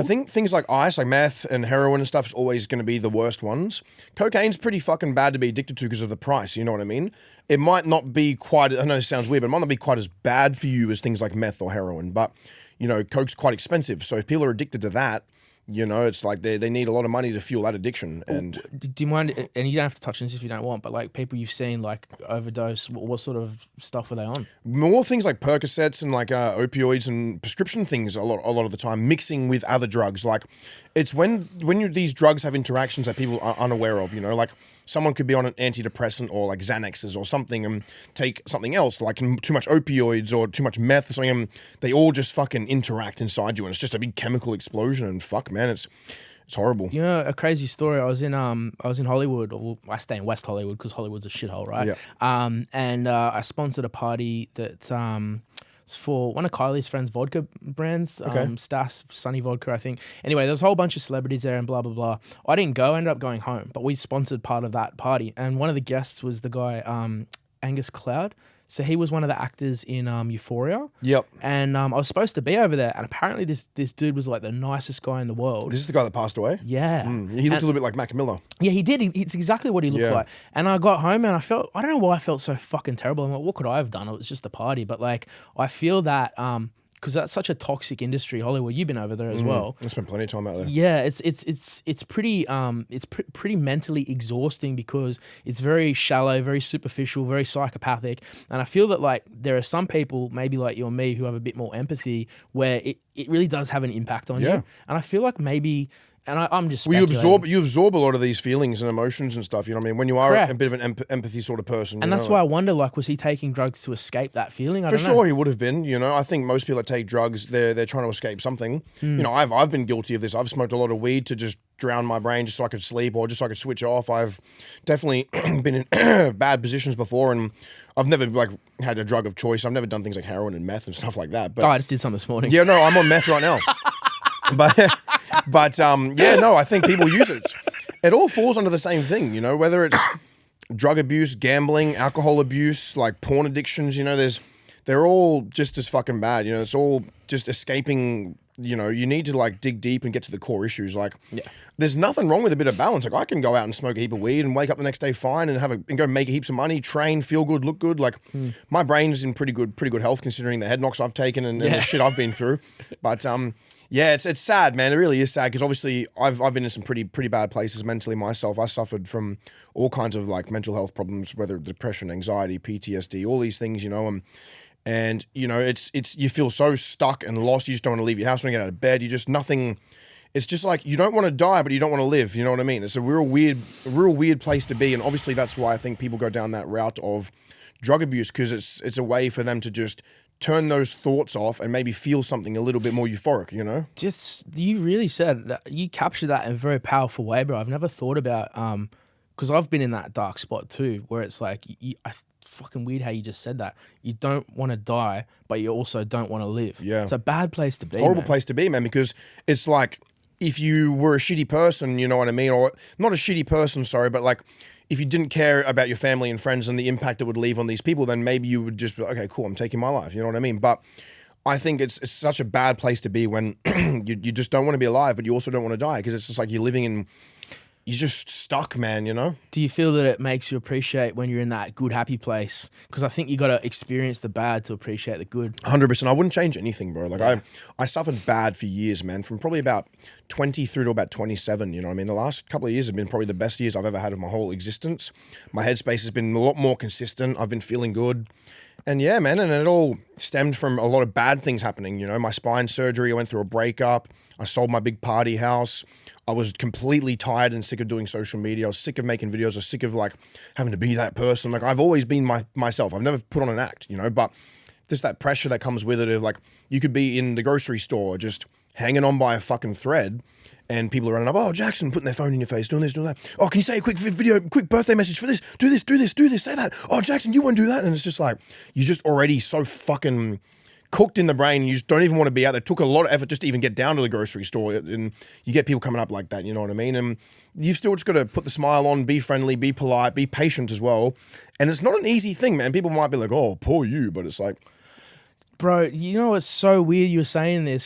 I think things like ice, like meth and heroin and stuff is always going to be the worst ones. Cocaine's pretty fucking bad to be addicted to because of the price, you know what I mean? It might not be quite, I know this sounds weird, but it might not be quite as bad for you as things like meth or heroin, but, you know, coke's quite expensive. So if people are addicted to that, you know, it's like they need a lot of money to fuel that addiction. And do you mind, and you don't have to touch on this if you don't want, but like people you've seen like overdose, what sort of stuff were they on? more things like Percocets and like opioids and prescription things a lot of the time, mixing with other drugs. Like it's when these drugs have interactions that people are unaware of, you know, like someone could be on an antidepressant or like Xanaxes or something and take something else, like too much opioids or too much meth or something, and they all just fucking interact inside you, and it's just a big chemical explosion. And fuck, man, it's horrible. You know, a crazy story. I was in Hollywood, or I stay in West Hollywood because Hollywood's a shithole, right? Yeah. And I sponsored a party that it's for one of Kylie's friends' vodka brands, Stas Sunny Vodka, I think. Anyway, there was a whole bunch of celebrities there and blah blah blah. I didn't go, I ended up going home, but we sponsored part of that party, and one of the guests was the guy Angus Cloud. So he was one of the actors in Euphoria. Yep. And I was supposed to be over there, and apparently this dude was like the nicest guy in the world. This is the guy that passed away? Yeah. He looked a little bit like Mac Miller. Yeah, he did. It's exactly what he looked like. And I got home and I don't know why I felt so fucking terrible. I'm like, what could I have done? It was just a party. But like, I feel that because that's such a toxic industry, Hollywood. You've been over there as well. I spent plenty of time out there. Yeah, it's pretty mentally exhausting because it's very shallow, very superficial, very psychopathic. And I feel that like there are some people, maybe like you and me, who have a bit more empathy, where it really does have an impact on you. And I feel like maybe. And I'm just you absorb a lot of these feelings and emotions and stuff, you know what I mean? When you are a bit of an empathy sort of person. And that's why I wonder, like, was he taking drugs to escape that feeling? For sure he would have been, you know. I think most people that take drugs, they're trying to escape something. You know, I've been guilty of this. I've smoked a lot of weed to just drown my brain just so I could sleep or just so I could switch off. I've definitely been in bad positions before, and I've never like had a drug of choice. I've never done things like heroin and meth and stuff like that. But I just did something this morning. Yeah, no, I'm on meth right now. But yeah, no, I think people use it. It all falls under the same thing, you know, whether it's drug abuse, gambling, alcohol abuse, like porn addictions, you know, they're all just as fucking bad, you know. It's all just escaping, you know. You need to like dig deep and get to the core issues. Like, there's nothing wrong with a bit of balance. Like, I can go out and smoke a heap of weed and wake up the next day fine and go make heaps of money, train, feel good, look good. Like, my brain's in pretty good health considering the head knocks I've taken and the shit I've been through. But yeah, it's sad, man. It really is sad because obviously I've been in some pretty bad places mentally myself. I suffered from all kinds of like mental health problems, whether depression, anxiety, PTSD, all these things, you know. And you know, it's you feel so stuck and lost. You just don't want to leave your house. You don't get out of bed. You just nothing. It's just like you don't want to die, but you don't want to live. You know what I mean? It's a real weird place to be. And obviously that's why I think people go down that route of drug abuse, because it's a way for them to just turn those thoughts off and maybe feel something a little bit more euphoric, you know? Just, you really said that, you captured that in a very powerful way, bro. I've never thought about, because I've been in that dark spot too, where it's like, fucking weird how you just said that. You don't want to die, but you also don't want to live. Yeah. It's a bad place to be, Horrible place to be, man, because it's like, if you were a shitty person, you know what I mean? Or not a shitty person, sorry, but like, if you didn't care about your family and friends and the impact it would leave on these people, then maybe you would just be like, okay, cool, I'm taking my life. You know what I mean? But I think it's such a bad place to be when you just don't want to be alive, but you also don't want to die, because it's just like you're just stuck, man, you know? Do you feel that it makes you appreciate when you're in that good, happy place? Because I think you got to experience the bad to appreciate the good. 100%. I wouldn't change anything, bro. Like I suffered bad for years, man, from probably about 20 through to about 27, you know what I mean? The last couple of years have been probably the best years I've ever had of my whole existence. My headspace has been a lot more consistent. I've been feeling good. And yeah, man, and it all stemmed from a lot of bad things happening, you know? My spine surgery, I went through a breakup. I sold my big party house. I was completely tired and sick of doing social media. I was sick of making videos. I was sick of like having to be that person. Like, I've always been myself. I've never put on an act, you know, but just that pressure that comes with it of like, you could be in the grocery store just hanging on by a fucking thread, and people are running up, oh, Jackson, putting their phone in your face, doing this, doing that. Oh, can you say a quick video, quick birthday message for this? Do this, say that. Oh, Jackson, you won't do that. And it's just like, you're just already so fucking cooked in the brain. You just don't even want to be out there. It took a lot of effort just to even get down to the grocery store, and you get people coming up like that, you know what I mean? And you've still just got to put the smile on, be friendly, be polite, be patient as well. And it's not an easy thing, man. People might be like, oh, poor you, but it's like, bro, you know, it's so weird you're saying this,